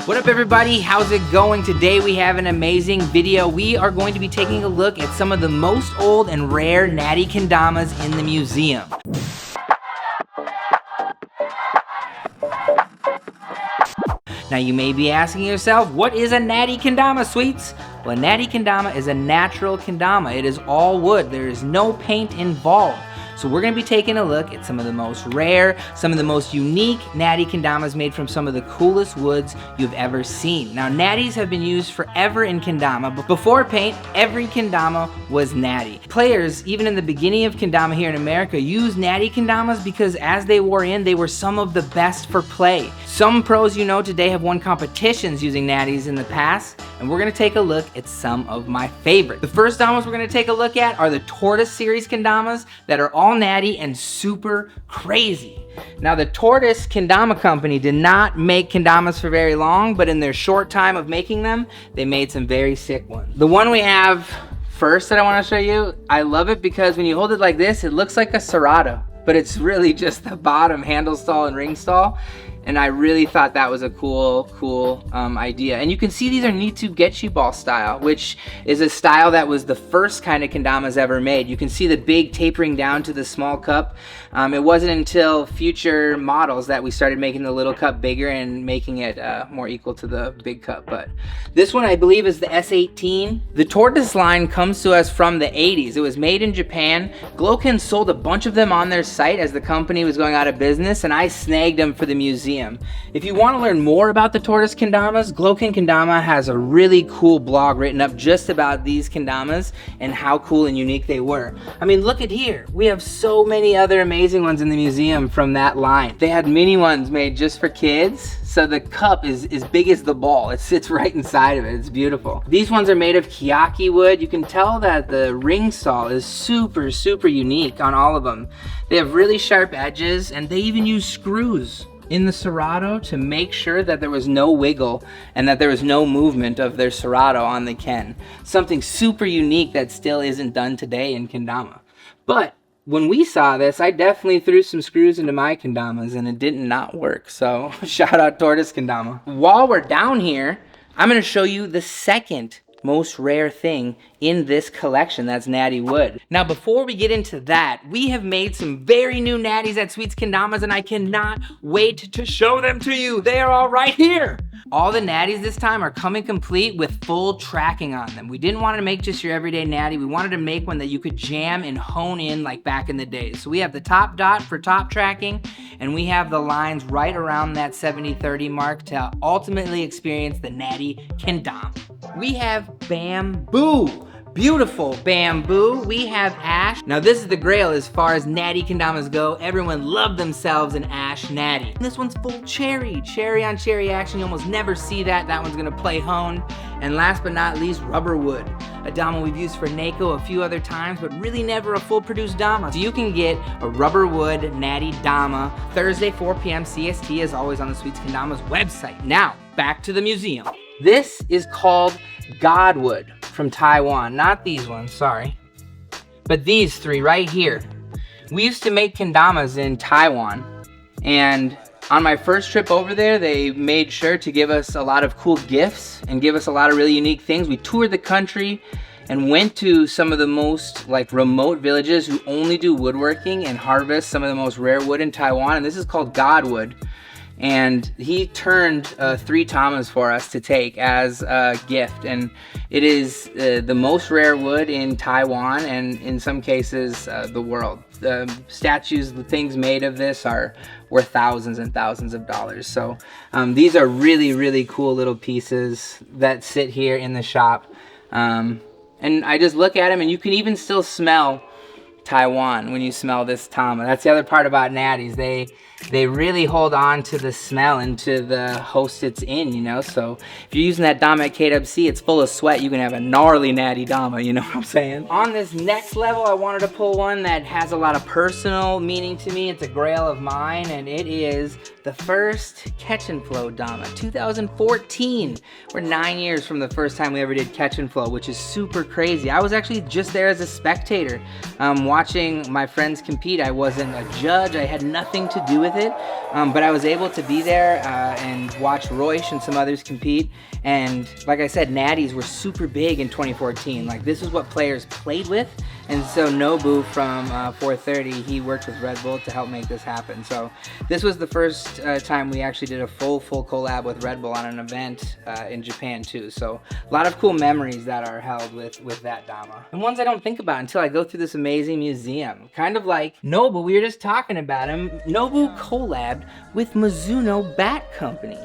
What up everybody, how's it going? Today we have an amazing video. We are going to be taking a look at some of the most old and rare Natty Kendamas in the museum. Now you may be asking yourself, what is a Natty Kendama, sweets? Well, a Natty Kendama is a natural kendama. It is all wood. There is no paint involved. So we're gonna be taking a look at some of the most rare, some of the most unique Natty Kendamas made from some of the coolest woods you've ever seen. Now, natties have been used forever in kendama, but before paint, every kendama was natty. Players, even in the beginning of kendama here in America, used Natty Kendamas because as they wore in, they were some of the best for play. Some pros you know today have won competitions using natties in the past, and we're gonna take a look at some of my favorites. The first damas we're gonna take a look at are the Tortoise series kendamas that are all natty and super crazy. Now the Tortoise Kendama company did not make kendamas for very long, but in their short time of making them, they made some very sick ones. The one we have first that I wanna show you, I love it because when you hold it like this, it looks like a Serato, but it's really just the bottom handle stall and ring stall. And I really thought that was a cool idea. And you can see these are Nitu Getchi ball style, which is a style that was the first kind of kendamas ever made. You can see the big tapering down to the small cup. It wasn't until future models that we started making the little cup bigger and making it more equal to the big cup. But this one I believe is the S18. The Tortoise line comes to us from the 80s. It was made in Japan. Gloken sold a bunch of them on their site as the company was going out of business, and I snagged them for the museum. If you want to learn more about the Tortoise Kendamas, Gloken Kendama has a really cool blog written up just about these kendamas and how cool and unique they were. I mean, look at here. We have so many other amazing ones in the museum from that line. They had mini ones made just for kids, so the cup is as big as the ball. It sits right inside of it. It's beautiful. These ones are made of Keyaki wood. You can tell that the ring stall is super unique on all of them. They have really sharp edges, and they even use screws in the Serato to make sure that there was no wiggle and that there was no movement of their Serato on the Ken. Something super unique that still isn't done today in kendama. But when we saw this, I definitely threw some screws into my kendamas and it did not work. So shout out Tortoise Kendama. While we're down here, I'm gonna show you the second most rare thing in this collection, that's natty wood. Now before we get into that, we have made some very new natties at Sweets Kendamas and I cannot wait to show them to you. They are all right here. All the natties this time are coming complete with full tracking on them. We didn't want to make just your everyday natty. We wanted to make one that you could jam and hone in like back in the day. So we have the top dot for top tracking, and we have the lines right around that 70-30 mark to ultimately experience the Natty Kendama. We have bamboo. Beautiful bamboo. We have ash. Now this is the grail as far as Natty Kendamas go. Everyone loved themselves an ash natty. This one's full cherry. Cherry on cherry action. You almost never see that. That one's gonna play hone. And last but not least, rubber wood. A Dama we've used for Neko a few other times, but really never a full produced Dama. So you can get a rubber wood Natty Dama Thursday 4 p.m. CST as always on the Sweets Kendamas website. Now, back to the museum. This is called Godwood from Taiwan. Not these ones, sorry. But these three right here. We used to make kendamas in Taiwan, and on my first trip over there, they made sure to give us a lot of cool gifts and give us a lot of really unique things. We toured the country and went to some of the most remote villages who only do woodworking and harvest some of the most rare wood in Taiwan, and this is called Godwood. And he turned 3 tamas for us to take as a gift, and it is the most rare wood in Taiwan and in some cases the world. The statues, the things made of this are worth thousands and thousands of dollars. So these are really cool little pieces that sit here in the shop, and I just look at them and you can even still smell Taiwan when you smell this tama. That's the other part about natties. They really hold on to the smell and to the host it's in, you know? So if you're using that Dama at KWC, it's full of sweat, you can have a gnarly natty Dama, you know what I'm saying? On this next level, I wanted to pull one that has a lot of personal meaning to me. It's a grail of mine, and it is the first catch and flow Dama, 2014. We're 9 years from the first time we ever did catch and flow, which is super crazy. I was actually just there as a spectator, watching my friends compete. I wasn't a judge, I had nothing to do with it, but I was able to be there and watch Royce and some others compete. And like I said, natties were super big in 2014. Like, this is what players played with. And so Nobu from 430, he worked with Red Bull to help make this happen. So this was the first time we actually did a full collab with Red Bull on an event in Japan too. So a lot of cool memories that are held with that Dama. And ones I don't think about until I go through this amazing museum. Kind of like Nobu, we were just talking about him. Nobu collabed with Mizuno Bat Company.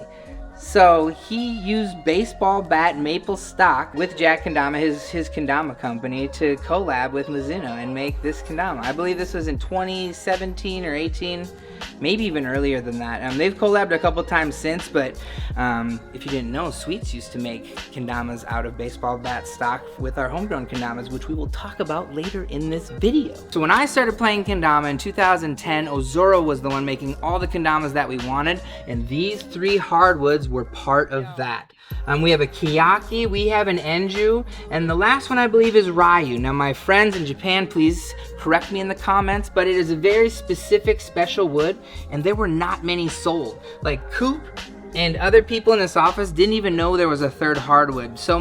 So he used baseball bat maple stock with Jack Kendama, his Kendama company, to collab with Mizuno and make this Kendama. I believe this was in 2017 or 18, maybe even earlier than that. They've collabed a couple times since, but if you didn't know, Sweets used to make Kendamas out of baseball bat stock with our homegrown Kendamas, which we will talk about later in this video. So when I started playing Kendama in 2010, Ozora was the one making all the Kendamas that we wanted, and these three hardwoods were part of that. We have a Keyaki, we have an Enju, and the last one I believe is Ryu. Now my friends in Japan, please correct me in the comments, but it is a very specific special wood, and there were not many sold. Like Coop and other people in this office didn't even know there was a third hardwood. So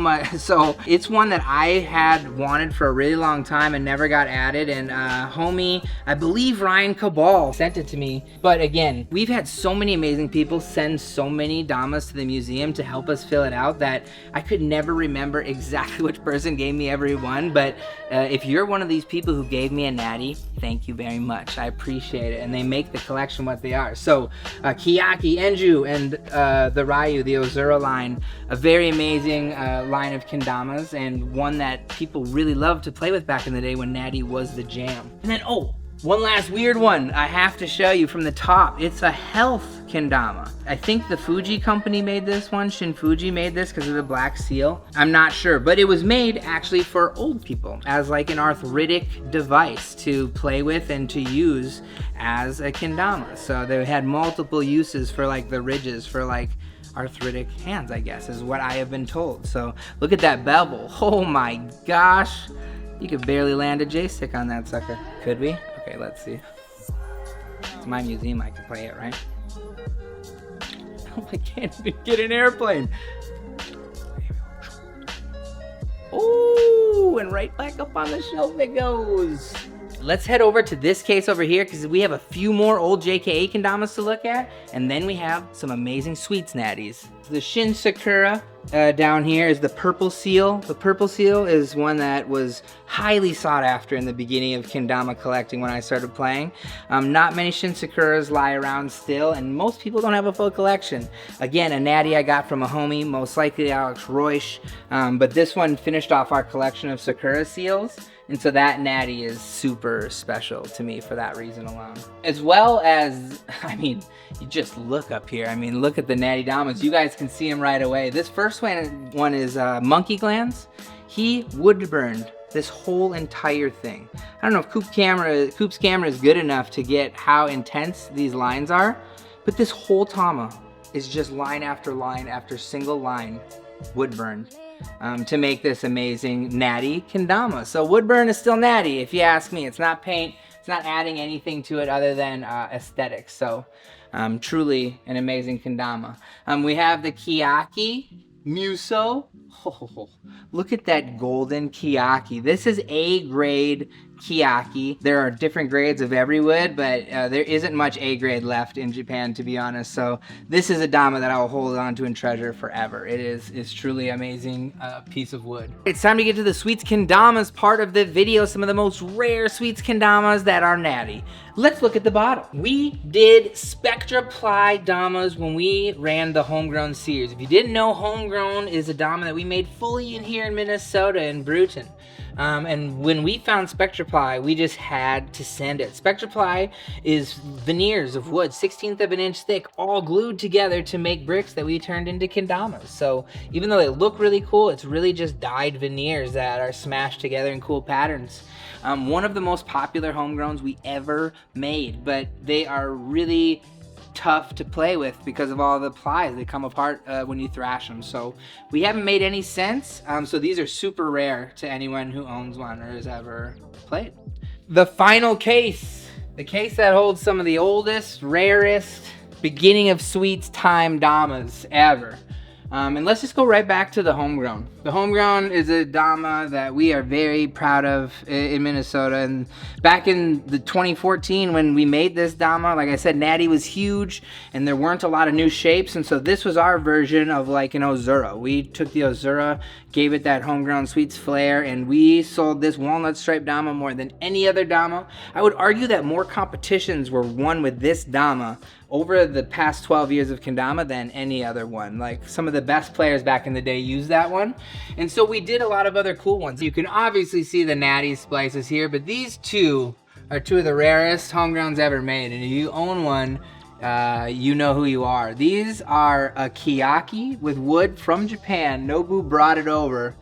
it's one that I had wanted for a really long time and never got added. And homie, I believe Ryan Cabal sent it to me. But again, we've had so many amazing people send so many Damas to the museum to help us fill it out that I could never remember exactly which person gave me every one. But if you're one of these people who gave me a natty, thank you very much. I appreciate it. And they make the collection what they are. So Keyaki, Enju, and the Ryu, the Ozora line, a very amazing line of Kendamas, and one that people really loved to play with back in the day when natty was the jam. And then, oh, one last weird one I have to show you from the top. It's a health Kendama. I think the Fuji company made this one. Shin Fuji made this because of the black seal. I'm not sure, but it was made actually for old people as like an arthritic device to play with and to use as a Kendama. So they had multiple uses for like the ridges for like arthritic hands, I guess, is what I have been told. So look at that bevel. Oh my gosh. You could barely land a J-stick on that sucker. Could we? Okay, let's see. It's my museum, I can play it, right? Oh, I can't even get an airplane. Oh, and right back up on the shelf it goes. Let's head over to this case over here because we have a few more old a.k.a. Kendamas to look at, and then we have some amazing Sweets natties. The Shin Sakura down here is the purple seal. The purple seal is one that was highly sought after in the beginning of Kendama collecting when I started playing. Not many Shin Sakuras lie around still, and most people don't have a full collection. Again, a natty I got from a homie, most likely Alex Royce, but this one finished off our collection of Sakura seals. And so that natty is super special to me for that reason alone. As well as, I mean, you just look up here. I mean, look at the natty Damas. You guys can see them right away. This first one is Monkay Glands. He wood burned this whole entire thing. I don't know if Coop's camera is good enough to get how intense these lines are, but this whole Tama is just line after line after single line wood burned. To make this amazing natty Kendama. So woodburn is still natty, if you ask me. It's not paint, it's not adding anything to it other than aesthetics. So truly an amazing Kendama. We have the Keyaki Muso. Oh, look at that golden Keyaki. This is A grade Keyaki. There are different grades of every wood, but there isn't much A grade left in Japan, to be honest. So this is a Dama that I will hold on to and treasure forever. It's truly amazing piece of wood. It's time to get to the Sweets Kendamas part of the video. Some of the most rare Sweets Kendamas that are natty. Let's look at the bottom. We did Spectra Ply Damas when we ran the Homegrown series. If you didn't know, Homegrown is a Dama that we made fully in here in Minnesota in Bruton. And when we found Spectra Ply, we just had to send it. Spectra Ply is veneers of wood, 1/16 of an inch thick, all glued together to make bricks that we turned into Kendamas. So even though they look really cool, it's really just dyed veneers that are smashed together in cool patterns. One of the most popular homegrowns we ever made, but they are really tough to play with because of all the plies. They come apart when you thrash them. So we haven't made any sense. So these are super rare to anyone who owns one or has ever played. The final case, the case that holds some of the oldest, rarest, beginning of sweets time Damas ever. And let's just go right back to the Homegrown. The Homegrown is a Dama that we are very proud of in Minnesota. And back in the 2014 when we made this Dama, like I said, Natty was huge and there weren't a lot of new shapes. And so this was our version of like an Ozora. We took the Ozora, gave it that Homegrown Sweets flair, and we sold this walnut stripe Dama more than any other Dama. I would argue that more competitions were won with this Dama over the past 12 years of Kendama than any other one. Like some of the best players back in the day used that one. And so we did a lot of other cool ones. You can obviously see the Natty splices here, but these two are two of the rarest Homegrowns ever made. And if you own one, you know who you are. These are a Keyaki with wood from Japan. Nobu brought it over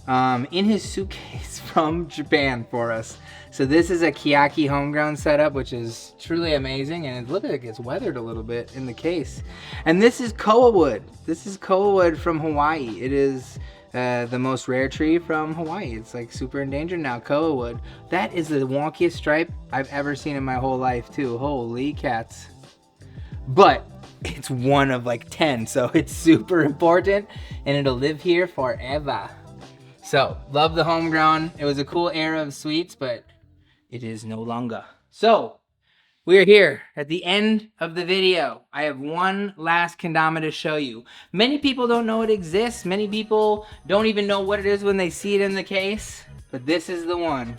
in his suitcase from Japan for us. So this is a Keyaki Homegrown setup, which is truly amazing, and it looks like it's weathered a little bit in the case. And this is koa wood. This is koa wood from Hawaii. It is the most rare tree from Hawaii. It's like super endangered now, koa wood. That is the wonkiest stripe I've ever seen in my whole life too. Holy cats. But it's one of like 10, so it's super important, and it'll live here forever. So, love the Homegrown. It was a cool era of sweets, but it is no longer. So, we are here at the end of the video. I have one last Kendama to show you. Many people don't know it exists. Many people don't even know what it is when they see it in the case, but this is the one.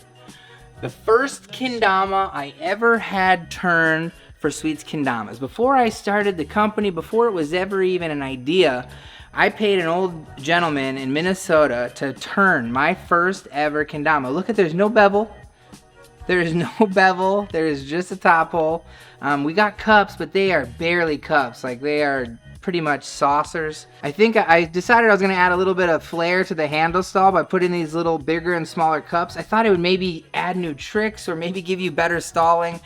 The first Kendama I ever had turn for Sweets Kendamas. Before I started the company, before it was ever even an idea, I paid an old gentleman in Minnesota to turn my first ever Kendama. Look at, there's no bevel. There is no bevel. There is just a top hole. We got cups, but they are barely cups. Like, they are pretty much saucers. I think I decided I was going to add a little bit of flair to the handle stall by putting these little bigger and smaller cups. I thought it would maybe add new tricks or maybe give you better stalling.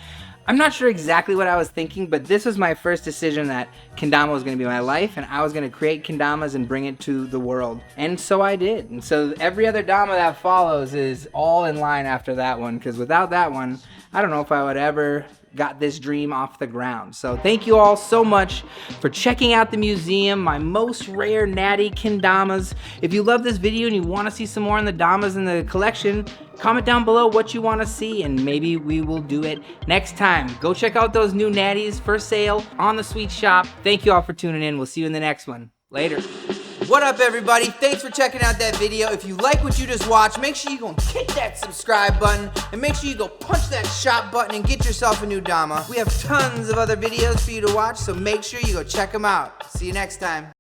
I'm not sure exactly what I was thinking, but this was my first decision that Kendama was going to be my life, and I was going to create Kendamas and bring it to the world. And so I did. And so every other Dama that follows is all in line after that one, because without that one, I don't know if I would ever got this dream off the ground. So thank you all so much for checking out the museum, my most rare Natty Kendamas. If you love this video and you want to see some more on the Damas in the collection, comment down below what you want to see and maybe we will do it next time. Go check out those new Natties for sale on the Sweet Shop. Thank you all for tuning in. We'll see you in the next one. Later. What up, everybody? Thanks for checking out that video. If you like what you just watched, make sure you go hit that subscribe button and make sure you go punch that shop button and get yourself a new Dama. We have tons of other videos for you to watch, so make sure you go check them out. See you next time.